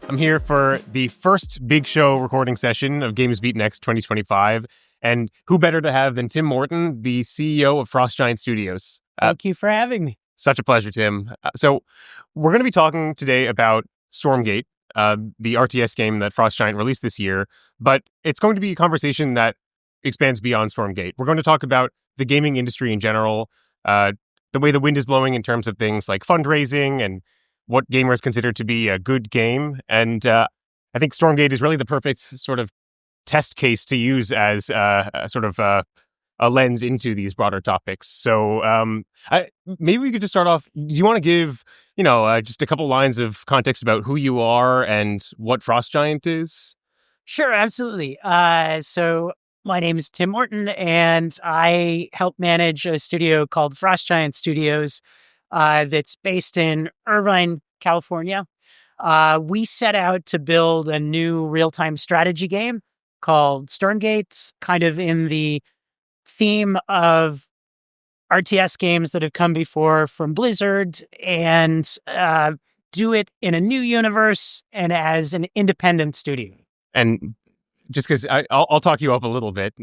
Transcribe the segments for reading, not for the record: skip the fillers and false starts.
I'm here for the first big show recording session of GamesBeat Next 2025. And who better to have than Tim Morten, the CEO of Frost Giant Studios. Thank you for having me. Such a pleasure, Tim. So we're going to be talking today about Stormgate, the RTS game that Frost Giant released this year. But it's going to be a conversation that expands beyond Stormgate. We're going to talk about the gaming industry in general, the way the wind is blowing in terms of things like fundraising and what gamers consider to be a good game. And I think Stormgate is really the perfect sort of test case to use as a lens into these broader topics. So maybe we could just start off. Do you want to give, just a couple lines of context about who you are and what Frost Giant is? Sure, absolutely. So my name is Tim Morten, and I help manage a studio called Frost Giant Studios that's based in Irvine, California. We set out to build a new real-time strategy game called Stormgate, kind of in the theme of RTS games that have come before from Blizzard, and do it in a new universe and as an independent studio. And just because I'll talk you up a little bit,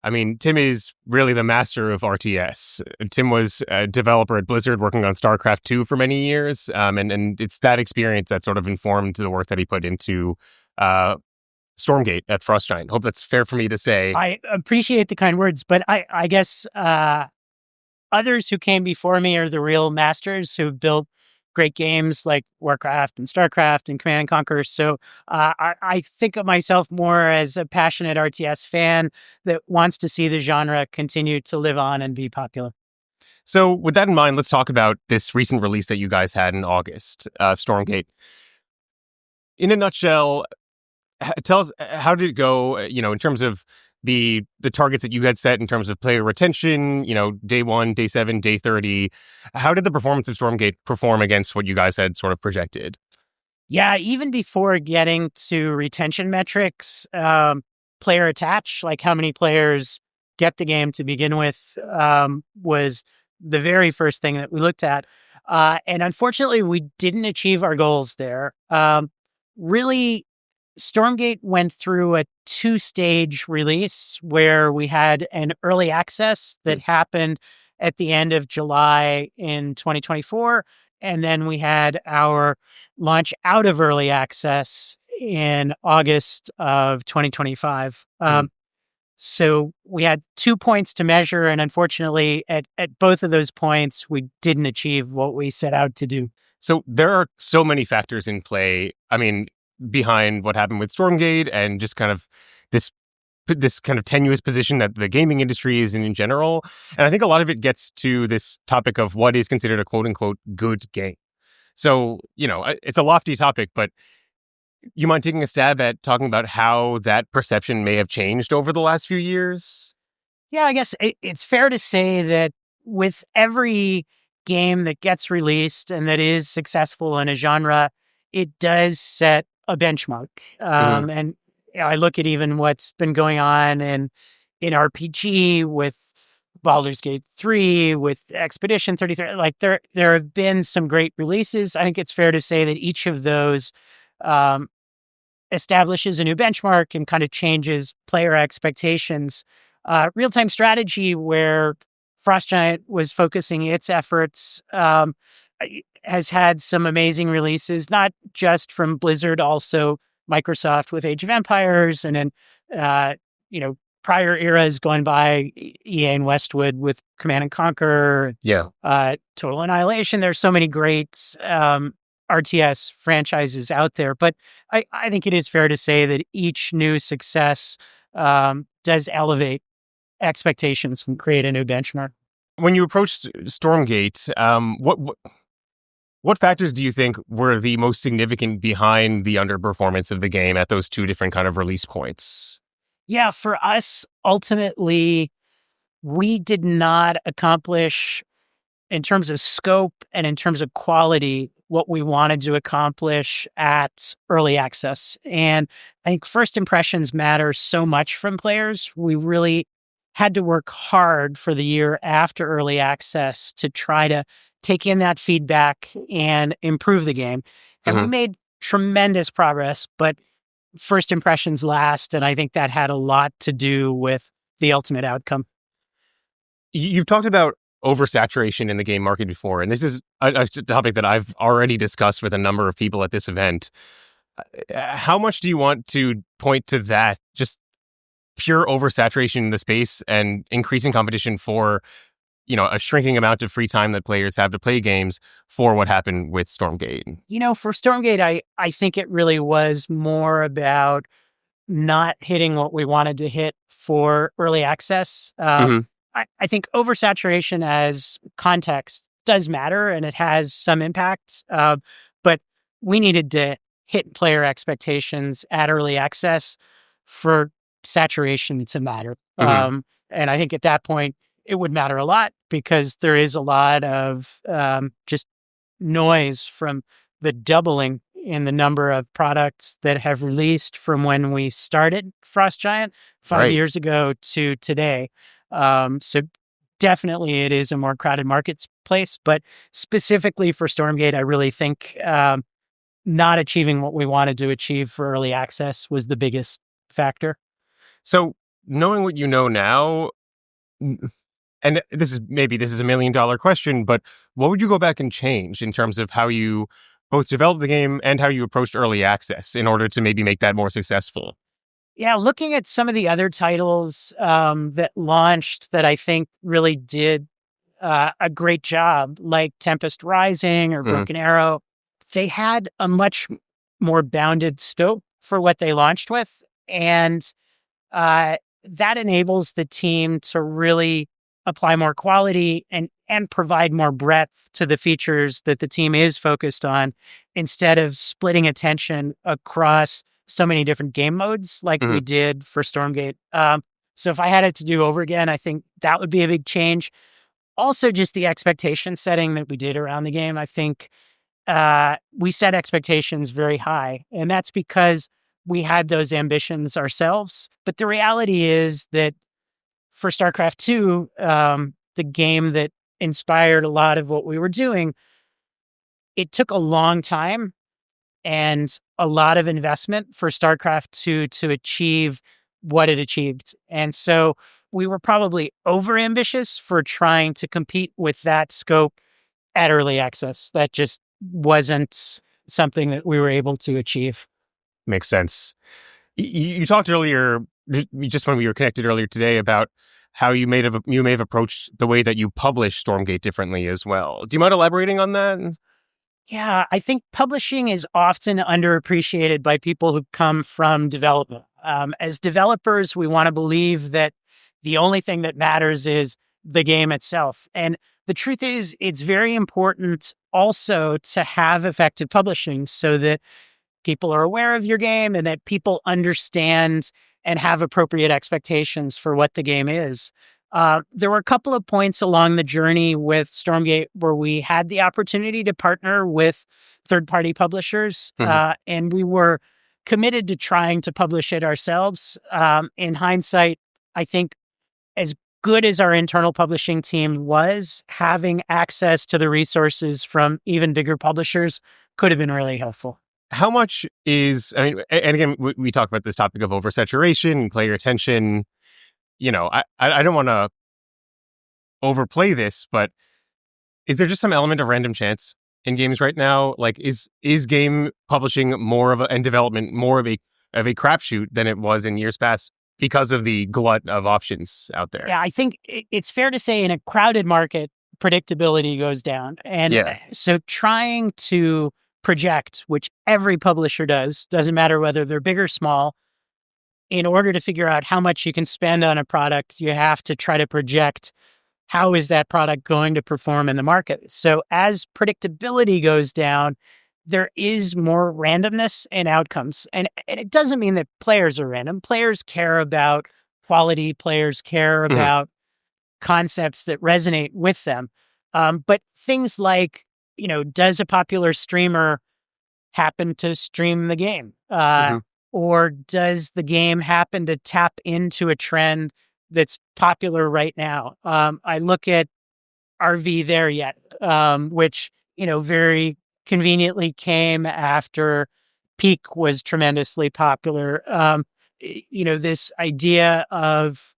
I mean, Tim is really the master of RTS. Tim was a developer at Blizzard working on StarCraft 2 for many years, and it's that experience that sort of informed the work that he put into Stormgate at Frost Giant. Hope that's fair for me to say. I appreciate the kind words, but I guess others who came before me are the real masters who built great games like Warcraft and StarCraft and Command & Conquer. So I think of myself more as a passionate RTS fan that wants to see the genre continue to live on and be popular. So with that in mind, let's talk about this recent release that you guys had in August, Stormgate. In a nutshell, tell us, how did it go, in terms of the targets that you had set in terms of player retention, day 1, day 7, day 30. How did the performance of Stormgate perform against what you guys had sort of projected? Yeah, even before getting to retention metrics, player attach, like how many players get the game to begin with, was the very first thing that we looked at. And unfortunately, we didn't achieve our goals there. Really, Stormgate went through a 2-stage release where we had an early access that happened at the end of July in 2024. And then we had our launch out of early access in August of 2025. So we had 2 points to measure. And unfortunately, at both of those points, we didn't achieve what we set out to do. So there are so many factors in play. I mean, behind what happened with Stormgate and just kind of this kind of tenuous position that the gaming industry is in general. And I think a lot of it gets to this topic of what is considered a quote unquote good game. So, it's a lofty topic, but you mind taking a stab at talking about how that perception may have changed over the last few years? Yeah, I guess it's fair to say that with every game that gets released and that is successful in a genre, it does set a benchmark. And I look at even what's been going on in RPG with Baldur's Gate 3, with Expedition 33. Like there have been some great releases. I think it's fair to say that each of those establishes a new benchmark and kind of changes player expectations. Real-time strategy, where Frost Giant was focusing its efforts, has had some amazing releases, not just from Blizzard, also Microsoft with Age of Empires, and then, prior eras going by, EA and Westwood with Command & Conquer, Total Annihilation. There's so many great RTS franchises out there. But I think it is fair to say that each new success does elevate expectations and create a new benchmark. When you approached Stormgate, what factors do you think were the most significant behind the underperformance of the game at those two different kind of release points? Yeah, for us, ultimately, we did not accomplish, in terms of scope and in terms of quality, what we wanted to accomplish at early access. And I think first impressions matter so much from players. We really had to work hard for the year after early access to try to take in that feedback and improve the game. And we made tremendous progress, but first impressions last. And I think that had a lot to do with the ultimate outcome. You've talked about oversaturation in the game market before, and this is a topic that I've already discussed with a number of people at this event. How much do you want to point to that? Just pure oversaturation in the space and increasing competition for, a shrinking amount of free time that players have to play games for what happened with Stormgate? For Stormgate, I think it really was more about not hitting what we wanted to hit for early access. I think oversaturation as context does matter and it has some impacts, but we needed to hit player expectations at early access for saturation to matter. And I think at that point, it would matter a lot because there is a lot of just noise from the doubling in the number of products that have released from when we started Frost Giant 5 years ago to today. So definitely it is a more crowded marketplace, but specifically for Stormgate, I really think not achieving what we wanted to achieve for early access was the biggest factor. So knowing what you know now, and this is a $1 million question, but what would you go back and change in terms of how you both developed the game and how you approached early access in order to maybe make that more successful? Yeah, looking at some of the other titles that launched that I think really did a great job, like Tempest Rising or Broken Arrow, they had a much more bounded scope for what they launched with. And that enables the team to really apply more quality and provide more breadth to the features that the team is focused on instead of splitting attention across so many different game modes like we did for Stormgate. So if I had it to do over again, I think that would be a big change. Also, just the expectation setting that we did around the game. I think we set expectations very high, and that's because we had those ambitions ourselves. But the reality is that for StarCraft 2, the game that inspired a lot of what we were doing, it took a long time and a lot of investment for StarCraft 2 to achieve what it achieved. And so we were probably overambitious for trying to compete with that scope at early access. That just wasn't something that we were able to achieve. Makes sense. You talked earlier, just when we were connected earlier today, about how you may have approached the way that you publish Stormgate differently as well. Do you mind elaborating on that? Yeah, I think publishing is often underappreciated by people who come from development. As developers, we want to believe that the only thing that matters is the game itself. And the truth is, it's very important also to have effective publishing so that people are aware of your game and that people understand and have appropriate expectations for what the game is. There were a couple of points along the journey with Stormgate where we had the opportunity to partner with third-party publishers, and we were committed to trying to publish it ourselves. In hindsight, I think as good as our internal publishing team was, having access to the resources from even bigger publishers could have been really helpful. How much is, and again, we talk about this topic of oversaturation and player attention. I don't want to overplay this, but is there just some element of random chance in games right now? Like, is game publishing and development more of a crapshoot than it was in years past because of the glut of options out there? Yeah, I think it's fair to say in a crowded market, predictability goes down. And so trying to project, which every publisher does, doesn't matter whether they're big or small, in order to figure out how much you can spend on a product, you have to try to project how is that product going to perform in the market. So as predictability goes down, there is more randomness in outcomes. And it doesn't mean that players are random. Players care about quality. Players care about concepts that resonate with them. But things like, does a popular streamer happen to stream the game? Or does the game happen to tap into a trend that's popular right now? I look at RV There Yet, which, very conveniently came after peak was tremendously popular. This idea of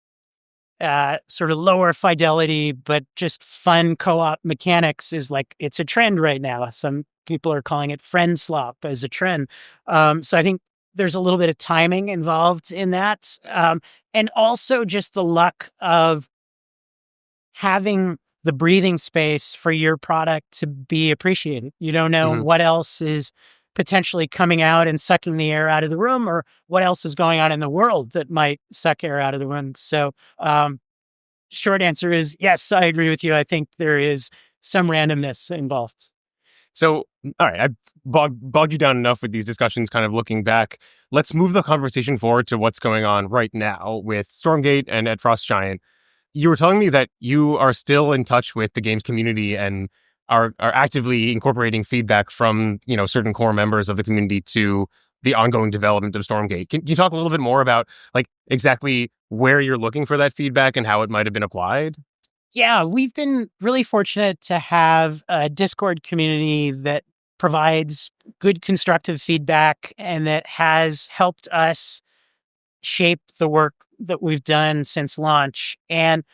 sort of lower fidelity, but just fun co-op mechanics is like, it's a trend right now. Some people are calling it friend slop as a trend. So I think there's a little bit of timing involved in that. And also just the luck of having the breathing space for your product to be appreciated. You don't know what else is potentially coming out and sucking the air out of the room, or what else is going on in the world that might suck air out of the room. So, short answer is yes, I agree with you. I think there is some randomness involved. So, all right, I've bogged you down enough with these discussions kind of looking back. Let's move the conversation forward to what's going on right now with Stormgate and at Frost Giant. You were telling me that you are still in touch with the games community and are actively incorporating feedback from, certain core members of the community to the ongoing development of Stormgate. Can you talk a little bit more about like exactly where you're looking for that feedback and how it might have been applied? Yeah, we've been really fortunate to have a Discord community that provides good constructive feedback and that has helped us shape the work that we've done since launch. And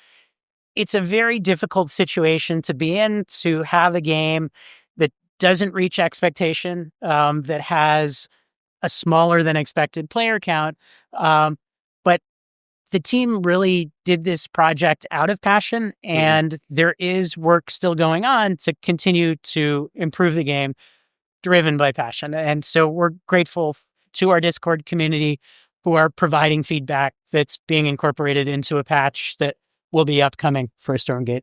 it's a very difficult situation to be in, to have a game that doesn't reach expectation, that has a smaller than expected player count. But the team really did this project out of passion, and there is work still going on to continue to improve the game driven by passion. And so we're grateful to our Discord community who are providing feedback that's being incorporated into a patch that will be upcoming for Stormgate.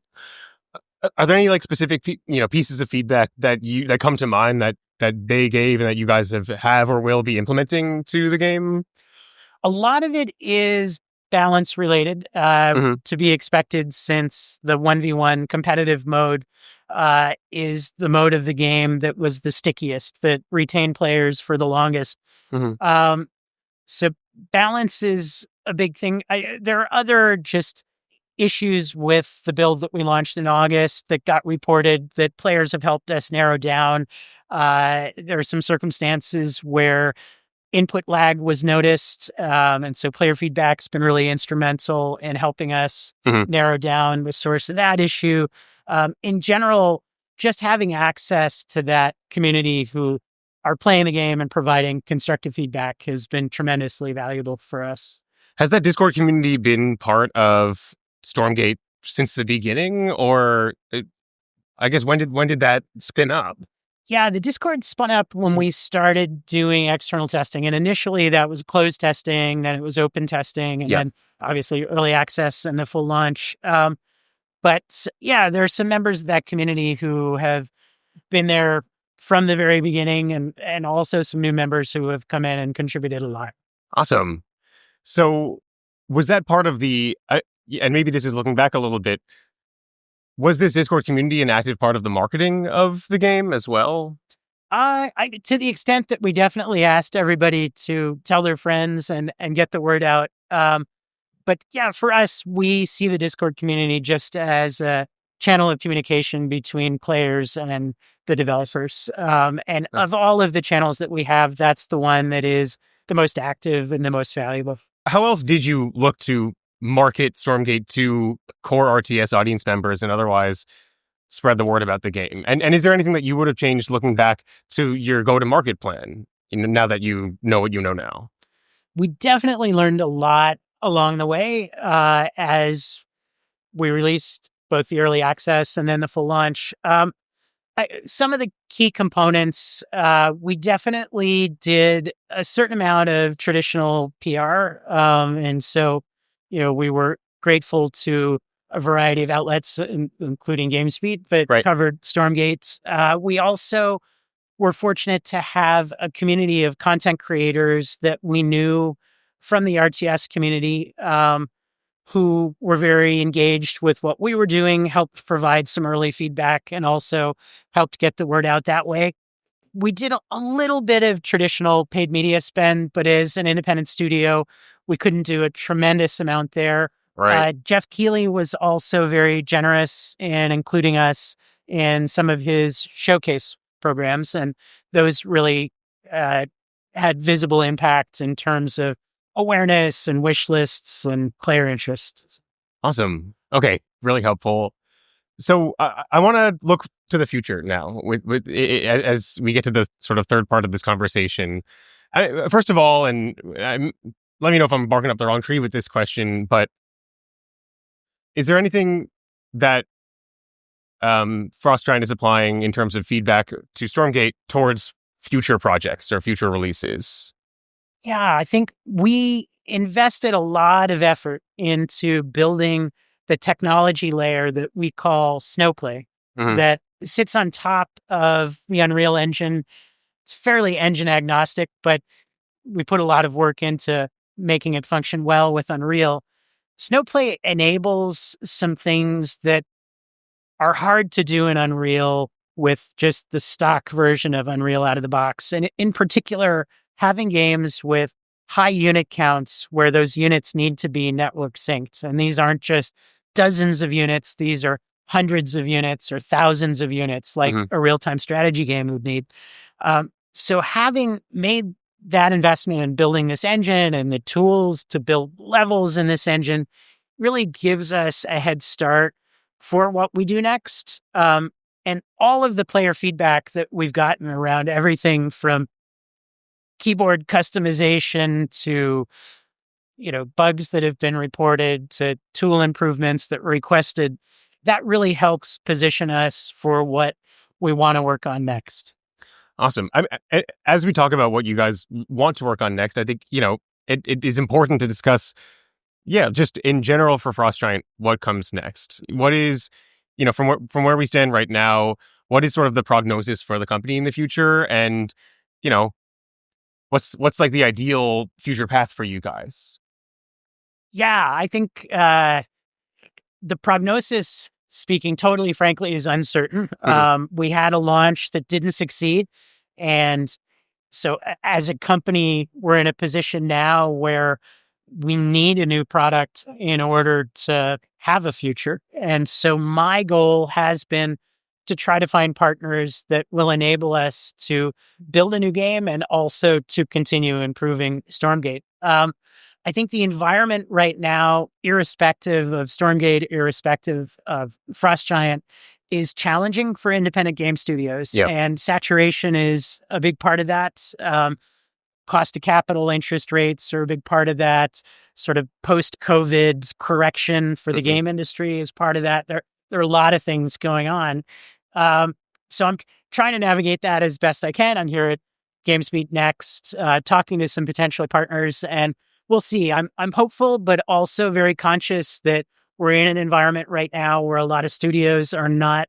Are there any like specific pieces of feedback that come to mind that they gave and that you guys have or will be implementing to the game? A lot of it is balance related, to be expected, since the 1v1 competitive mode is the mode of the game that was the stickiest, that retained players for the longest. So balance is a big thing. There are other just issues with the build that we launched in August that got reported that players have helped us narrow down. There are some circumstances where input lag was noticed. And so player feedback's been really instrumental in helping us narrow down the source of that issue. In general, just having access to that community who are playing the game and providing constructive feedback has been tremendously valuable for us. Has that Discord community been part of Stormgate since the beginning, or I guess when did that spin up? Yeah, the Discord spun up when we started doing external testing. And initially that was closed testing, then it was open testing, and then obviously early access and the full launch. But yeah, there are some members of that community who have been there from the very beginning, and also some new members who have come in and contributed a lot. Awesome. So was that part of the, and maybe this is looking back a little bit, was this Discord community an active part of the marketing of the game as well? To the extent that we definitely asked everybody to tell their friends and get the word out. But yeah, for us, we see the Discord community just as a channel of communication between players and the developers. And of all of the channels that we have, that's the one that is the most active and the most valuable. How else did you look to market Stormgate to core RTS audience members and otherwise spread the word about the game? And is there anything that you would have changed looking back to your go-to-market plan, now that you know what you know now? We definitely learned a lot along the way as we released both the early access and then the full launch. Some of the key components, we definitely did a certain amount of traditional PR. And so, we were grateful to a variety of outlets, including GamesBeat, that covered Stormgate. We also were fortunate to have a community of content creators that we knew from the RTS community, who were very engaged with what we were doing, helped provide some early feedback, and also helped get the word out that way. We did a little bit of traditional paid media spend, but as an independent studio, we couldn't do a tremendous amount there. Jeff Keighley was also very generous in including us in some of his showcase programs, and those really had visible impact in terms of awareness and wish lists and player interests. Awesome. Okay, really helpful. So I want to look to the future now as we get to the sort of third part of this conversation. First of all, let me know if I'm barking up the wrong tree with this question, but is there anything that Frostgiant is applying in terms of feedback to Stormgate towards future projects or future releases? Yeah, I think we invested a lot of effort into building the technology layer that we call Snowplay, that sits on top of the Unreal Engine. It's fairly engine agnostic, but we put a lot of work into making it function well with Unreal. Snowplay enables some things that are hard to do in Unreal with just the stock version of Unreal out of the box. And in particular, having games with high unit counts where those units need to be network synced. And these aren't just dozens of units, these are hundreds of units or thousands of units like a real-time strategy game would need. So having made that investment in building this engine and the tools to build levels in this engine really gives us a head start for what we do next. And all of the player feedback that we've gotten around everything from keyboard customization to, bugs that have been reported to tool improvements that were requested, that really helps position us for what we want to work on next. Awesome. As we talk about what you guys want to work on next, I think, it is important to discuss, just in general for Frostgiant, what comes next. What is, from where we stand right now, what is sort of the prognosis for the company in the future? And, what's like the ideal future path for you guys? Yeah, I think the prognosis, speaking totally frankly, is uncertain. We had a launch that didn't succeed. And so as a company, we're in a position now where we need a new product in order to have a future. And so my goal has been to try to find partners that will enable us to build a new game and also to continue improving Stormgate. I think the environment right now, irrespective of Stormgate, irrespective of Frostgiant, is challenging for independent game studios. Yep. And saturation is a big part of that. Cost of capital, interest rates are a big part of that. Sort of post-COVID correction for the game industry is part of that. There are a lot of things going on. So I'm trying to navigate that as best I can. I'm here at GamesBeat Next, talking to some potential partners, and we'll see. I'm hopeful, but also very conscious that we're in an environment right now where a lot of studios are not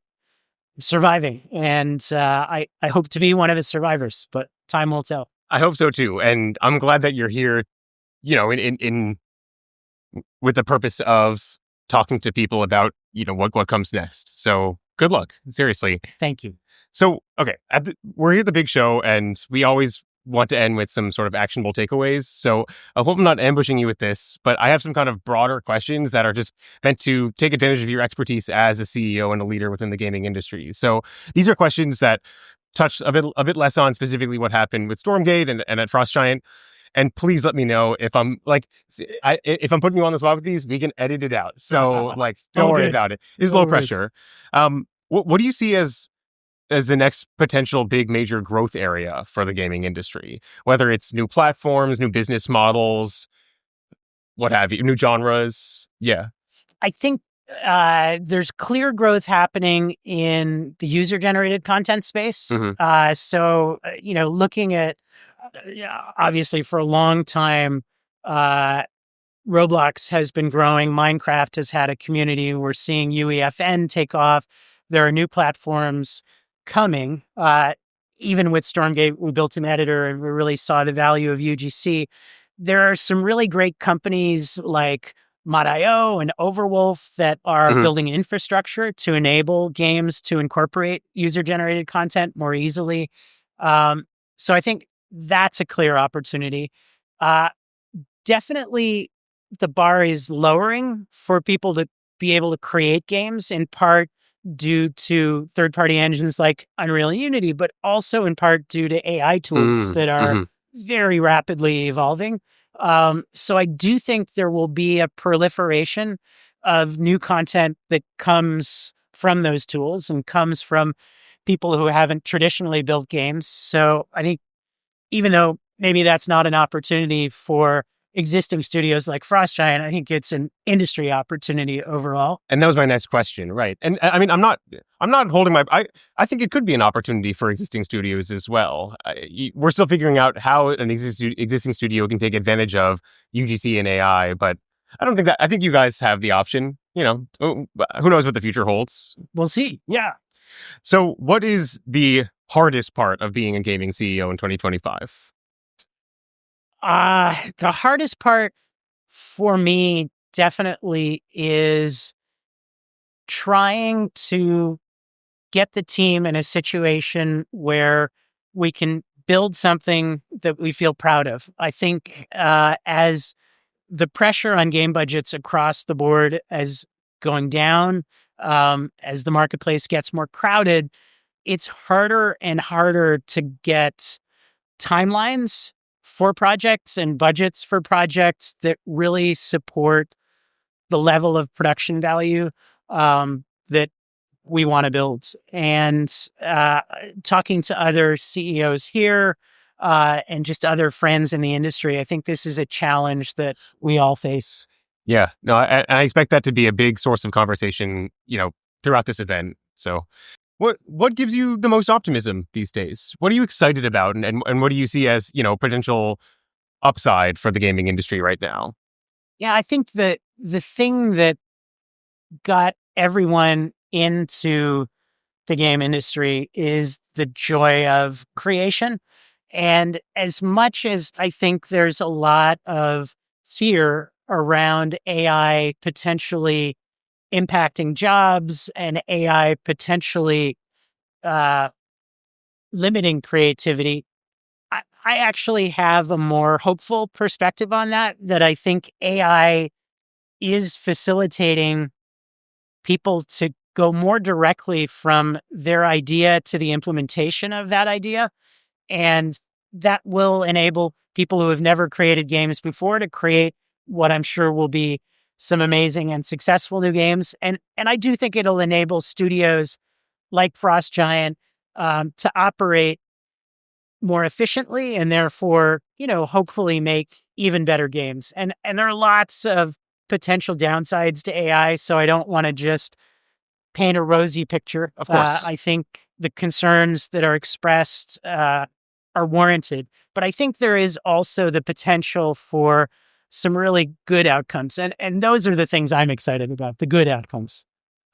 surviving. And I hope to be one of the survivors, but time will tell. I hope so too. And I'm glad that you're here, in with the purpose of talking to people about, what comes next. So good luck. Seriously. Thank you. So, okay, we're here at the big show, and we always want to end with some sort of actionable takeaways. So I hope I'm not ambushing you with this, but I have some kind of broader questions that are just meant to take advantage of your expertise as a CEO and a leader within the gaming industry. So these are questions that touch a bit less on specifically what happened with Stormgate and at Frostgiant. And please let me know if I'm if I'm putting you on the spot with these, we can edit it out. So don't worry about it. It's low pressure. What do you see as the next potential big major growth area for the gaming industry? Whether it's new platforms, new business models, what have you, new genres. Yeah. I think there's clear growth happening in the user-generated content space. So, looking at, obviously for a long time, Roblox has been growing. Minecraft has had a community. We're seeing UEFN take off. There are new platforms coming. Even with Stormgate, we built an editor and we really saw the value of UGC. There are some really great companies like Mod.io and Overwolf that are building infrastructure to enable games to incorporate user-generated content more easily. So I think that's a clear opportunity. Definitely the bar is lowering for people to be able to create games, in part due to third-party engines like Unreal and Unity, but also in part due to AI tools that are very rapidly evolving. So I do think there will be a proliferation of new content that comes from those tools and comes from people who haven't traditionally built games. So I think even though maybe that's not an opportunity for existing studios like Frost Giant, I think it's an industry opportunity overall. And that was my next question, right? And I mean, I'm not holding my. I think it could be an opportunity for existing studios as well. We're still figuring out how an existing studio can take advantage of UGC and AI, but I don't think that. I think you guys have the option. You know, who knows what the future holds? We'll see. Yeah. So, what is the hardest part of being a gaming CEO in 2025? The hardest part for me definitely is trying to get the team in a situation where we can build something that we feel proud of. I think as the pressure on game budgets across the board is going down, as the marketplace gets more crowded, it's harder and harder to get timelines for projects and budgets for projects that really support the level of production value that we want to build. And talking to other CEOs here and just other friends in the industry, I think this is a challenge that we all face. Yeah, no, I expect that to be a big source of conversation, you know, throughout this event. So what gives you the most optimism these days? What are you excited about, and what do you see as, you know, potential upside for the gaming industry right now? Yeah, I think that the thing that got everyone into the game industry is the joy of creation. And as much as I think there's a lot of fear around AI potentially impacting jobs and AI potentially limiting creativity, I actually have a more hopeful perspective on that I think AI is facilitating people to go more directly from their idea to the implementation of that idea. And that will enable people who have never created games before to create what I'm sure will be some amazing and successful new games. And I do think it'll enable studios like Frost Giant to operate more efficiently and therefore, you know, hopefully make even better games. And there are lots of potential downsides to AI, so I don't want to just paint a rosy picture. Of course. I think the concerns that are expressed are warranted, but I think there is also the potential for some really good outcomes. And those are the things I'm excited about, the good outcomes.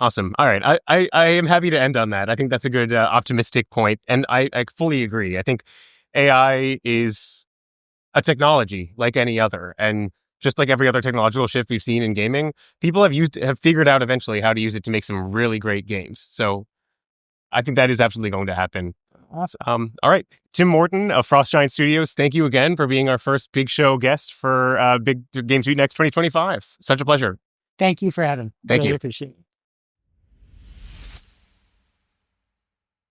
Awesome. All right. I am happy to end on that. I think that's a good optimistic point. And I fully agree. I think AI is a technology like any other. And just like every other technological shift we've seen in gaming, people have figured out eventually how to use it to make some really great games. So I think that is absolutely going to happen. Awesome. All right. Tim Morten of Frost Giant Studios, thank you again for being our first big show guest for Big GamesBeat Next 2025. Such a pleasure. Thank you for having me. Thank you. Appreciate it.